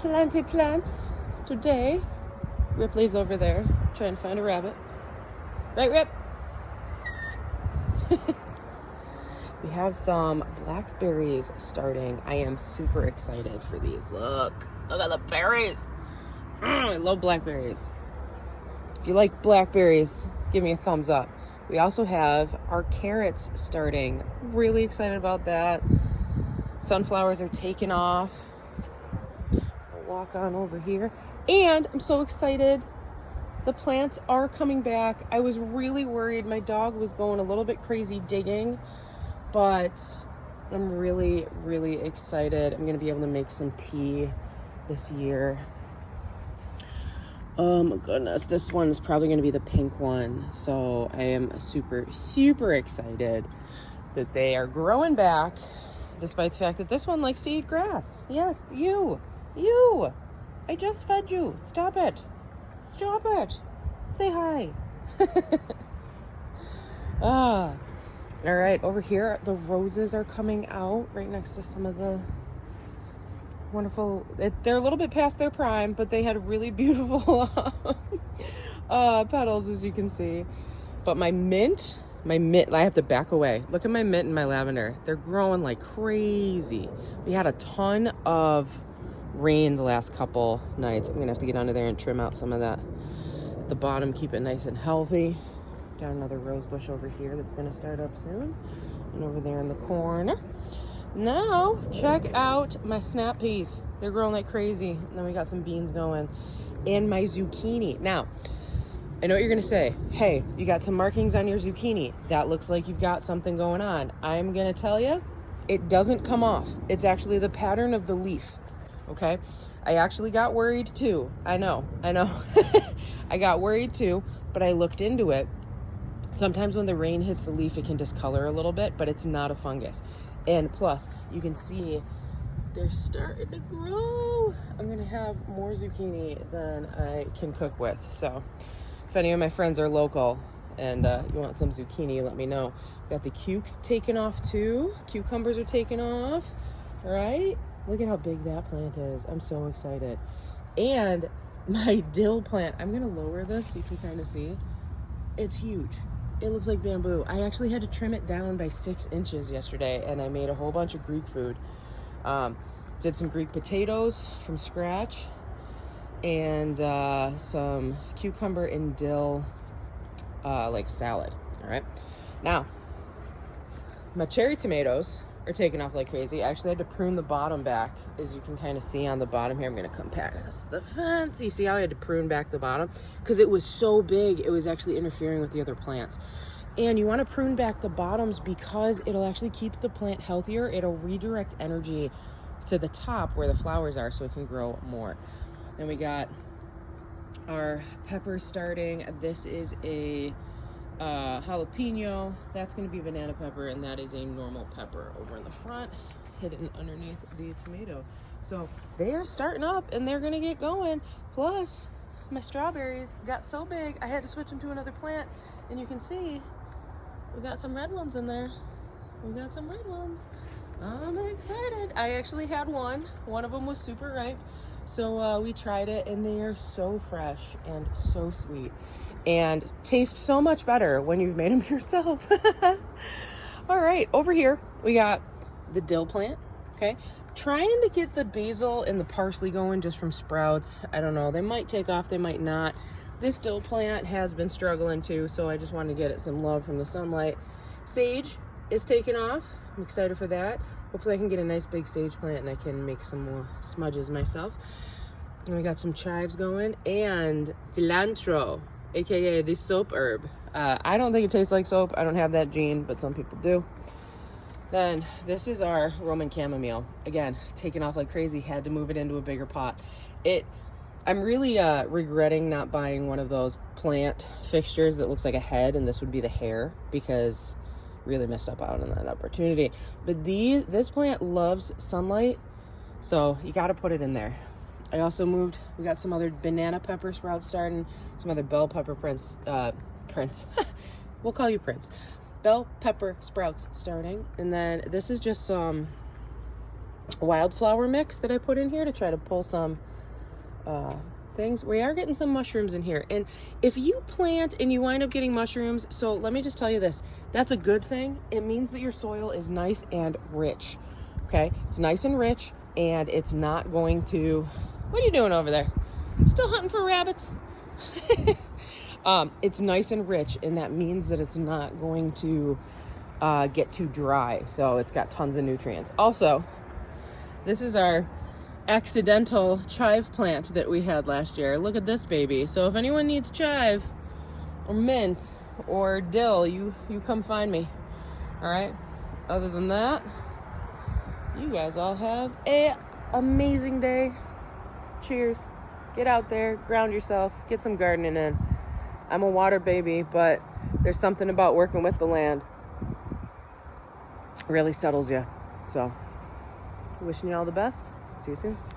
plenty plants today. Ripley's over there trying to find a rabbit. Right, Rip? We have some blackberries starting. I am super excited for these. Look at the berries. I love blackberries. If you like blackberries, give me a thumbs up. We also have our carrots starting. Really excited about that. Sunflowers are taking off. I'll walk on over here. And I'm so excited. The plants are coming back. I was really worried. My dog was going a little bit crazy digging, but I'm really, really excited. I'm going to be able to make some tea this year. Oh my goodness, this one is probably going to be the pink one. So I am super, super excited that they are growing back, despite the fact that this one likes to eat grass. Yes, you. I just fed you. Stop it. Say hi. All right, over here, the roses are coming out right next to some of the wonderful, they're a little bit past their prime, but they had really beautiful petals, as you can see. But my mint, I have to back away. Look at my mint and my lavender. They're growing like crazy. We had a ton of rain the last couple nights. I'm gonna have to get under there and trim out some of that at the bottom, keep it nice and healthy. Got another rose bush over here that's gonna start up soon. And over there in the corner. Now, check out my snap peas. They're growing like crazy. And then we got some beans going. And my zucchini. Now, I know what you're gonna say. Hey, you got some markings on your zucchini. That looks like you've got something going on. I'm gonna tell you, it doesn't come off. It's actually the pattern of the leaf, okay? I actually got worried too. I know. I got worried too, but I looked into it. Sometimes when the rain hits the leaf, it can discolor a little bit, but it's not a fungus. And plus, you can see they're starting to grow. I'm gonna have more zucchini than I can cook with. So if any of my friends are local and you want some zucchini, let me know. Got the cukes taking off too. Cucumbers are taking off, all right? Look at how big that plant is. I'm so excited. And my dill plant, I'm gonna lower this so you can kind of see. It's huge. It looks like bamboo. I actually had to trim it down by 6 inches yesterday, and I made a whole bunch of Greek food. Did some Greek potatoes from scratch, and some cucumber and dill like salad. All right. Now, my cherry tomatoes are taking off like crazy. I actually had to prune the bottom back, as you can kind of see on the bottom here. I'm going to come past the fence. You see how I had to prune back the bottom? Because it was so big, it was actually interfering with the other plants. And you want to prune back the bottoms because it'll actually keep the plant healthier. It'll redirect energy to the top where the flowers are so it can grow more. Then we got our pepper starting. This is a jalapeno. That's going to be banana pepper, and that is a normal pepper over in the front, hidden underneath the tomato. So they are starting up and they're going to get going. Plus, my strawberries got so big I had to switch them to another plant, and you can see we got some red ones in there. I'm excited. I actually had one of them was super ripe, so we tried it, and they are so fresh and so sweet and taste so much better when you've made them yourself. All right, over here we got the dill plant. Okay, trying to get the basil and the parsley going just from sprouts. I don't know, they might take off, they might not. This dill plant has been struggling too, so I just wanted to get it some love from the sunlight. Sage is taking off. I'm excited for that. Hopefully I can get a nice big sage plant and I can make some more smudges myself. And we got some chives going, and cilantro, aka the soap herb. I don't think it tastes like soap. I don't have that gene, but some people do. Then this is our Roman chamomile. Again, taking off like crazy. Had to move it into a bigger pot. I'm really regretting not buying one of those plant fixtures that looks like a head, and this would be the hair, because really missed up out on that opportunity. But this plant loves sunlight, so you got to put it in there. I also moved, we got some other banana pepper sprouts starting, some other bell pepper Prince. We'll call you Prince. Bell pepper sprouts starting. And then this is just some wildflower mix that I put in here to try to pull some things. We are getting some mushrooms in here. And if you plant and you wind up getting mushrooms, so let me just tell you this, that's a good thing. It means that your soil is nice and rich. Okay, it's nice and rich, and it's not going to, what are you doing over there? Still hunting for rabbits? It's nice and rich, and that means that it's not going to get too dry. So it's got tons of nutrients. Also, this is our accidental chive plant that we had last year. Look at this baby. So if anyone needs chive or mint or dill, you come find me. All right. Other than that, you guys all have a amazing day. Cheers. Get out there, ground yourself, get some gardening in. I'm a water baby, but there's something about working with the land. Really settles you. So, wishing you all the best. See you soon.